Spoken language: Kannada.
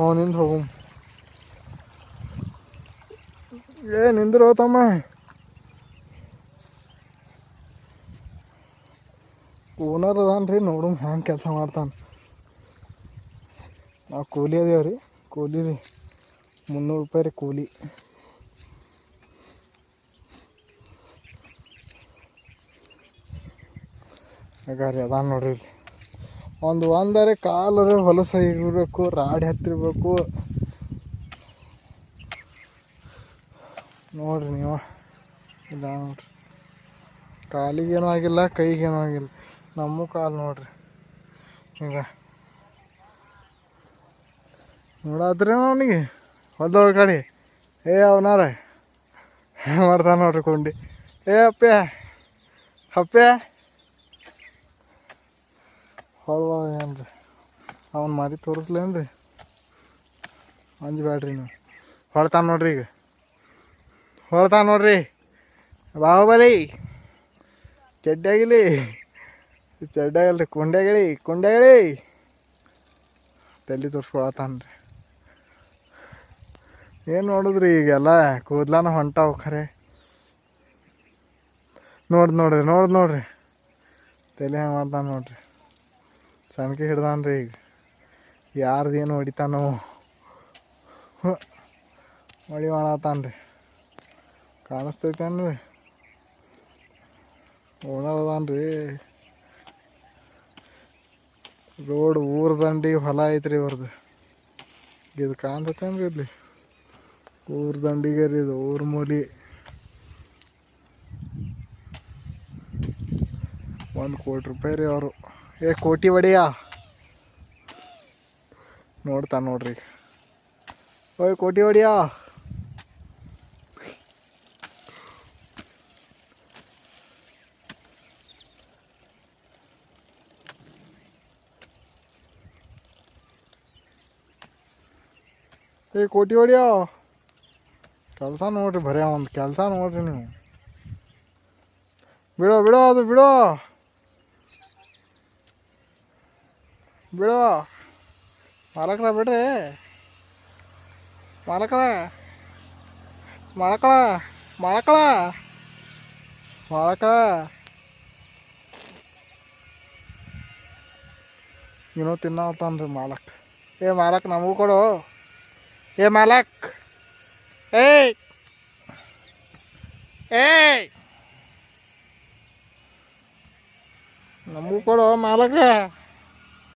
ಅವನಿಂದ ಹೋಗು. ನಿಂದ್ರು ತಮ್ಮ. ಓನರ್ ಅದಾನ್ರಿ, ನೋಡು ಹ್ಯಾಂಗೆ ಕೆಲಸ ಮಾಡ್ತಾನೆ. ನಾವು ಕೂಲಿ ಅದೇವ್ರಿ, ಕೂಲಿ ರೀ 300 ರೂಪಾಯಿ ರೀ ಕೂಲಿ. ಹಾಗಾರಿ ಅದಾನ ನೋಡ್ರಿ ಇಲ್ಲಿ. ಒಂದರೆ ಕಾಲರೆ ಹೊಲಸು ಇರಬೇಕು, ರಾಡಿ ಹತ್ತಿರಬೇಕು ನೋಡ್ರಿ ನೀವು. ಇಲ್ಲ ನೋಡ್ರಿ, ಕಾಲಿಗೇನೂ ಆಗಿಲ್ಲ, ಕೈಗೇನೂ ಆಗಿಲ್ಲ. ನಮ್ಮ ಕಾಲು ನೋಡ್ರಿ ಈಗ ನೋಡಾದ್ರಿ ಅವನಿಗೆ ಹೊಲ್ದವ ಗಾಡಿ. ಅವನಾರ ಮಾಡ್ತಾನೆ ನೋಡ್ರಿ ಕೊಂಡಿ. ಅಪ್ಪ್ಯ ಅಪ್ಪ್ಯ ಹೊಳ್ವ ಏನ್ರಿ ಅವ್ನು ಮಾರಿ ತೋರಿಸ್ಲೇನ್ರಿ. ಅಂಜಬೇಡ್ರಿ ನೀವು. ಹೊಳ್ತಾನೆ ನೋಡ್ರಿ, ಈಗ ಹೊಳ್ತಾನೆ ನೋಡ್ರಿ. ಬಾಹುಬಲಿ ಚಡ್ಡಾಗಿಲಿ, ಚಡ್ಡಾಗಲ್ರಿ, ಕುಂಡೆಗಿಳಿ ತಲೆ ತೋರಿಸ್ಕೊಳತಾನ ರೀ. ಏನು ನೋಡಿದ್ರಿ ಈಗೆಲ್ಲ ಕೂದ್ಲಾನ ಹೊಂಟಾವು ಖರೆ. ನೋಡ್ರಿ ತಲೆ ಹೆಂಗೆ ಮಾಡ್ತಾನೆ ನೋಡ್ರಿ. ಸಣ್ಕೆ ಹಿಡ್ದಾನ್ರಿ ಈಗ. ಯಾರ್ದೇನು ಹೊಡಿತಾನೋ ಹೊಡಿ ಮಾಡತ್ತಾನ ರೀ. ಕಾಣಿಸ್ತೈತೇನ್ರಿ? ಓನರ್ ಅದಾನ್ರಿ. ರೋಡ್ ಊರ್ ದಂಡಿ ಹೊಲ ಐತ್ರಿ ಇವ್ರದ್ದು. ಇದು ಕಾಣ್ತೈತೇನ್ರಿ ಇಲ್ಲಿ? ಊರ್ ದಂಡಿಗೆ ರೀ ಇದು, ಊರ್ ಮೂಲಿ. 1 ಕೋಟಿ ರೂಪಾಯಿ ರೀ ಅವರು. ಕೋಟಿ ಒಡೆಯ ನೋಡ್ತಾನೆ ನೋಡ್ರಿ ಈಗ. ಓಯ್ ಕೋಟಿ ಒಡೆಯ, ಕೋಟಿ ಹೊಡಿಯ ಕೆಲಸ ನೋಡ್ರಿ. ಬರೀ ಒಂದು ಕೆಲಸ ನೋಡ್ರಿ ನೀವು. ಬಿಡೋ ಅದು ಬಿಡೋ ಮಾಲಕ್ರ ಬಿಡ್ರಿ. ಮಾಲಕ್ರ ಏನೋ ತಿನ್ನತಾನ್ರಿ ಮಾಲಕ್. ಮಾಲಕ್ ನಮಗೂ ಕೊಡು. ಮಾಲಕ್ ನಮಗೂ ಕೊಡು ಮಾಲಕ.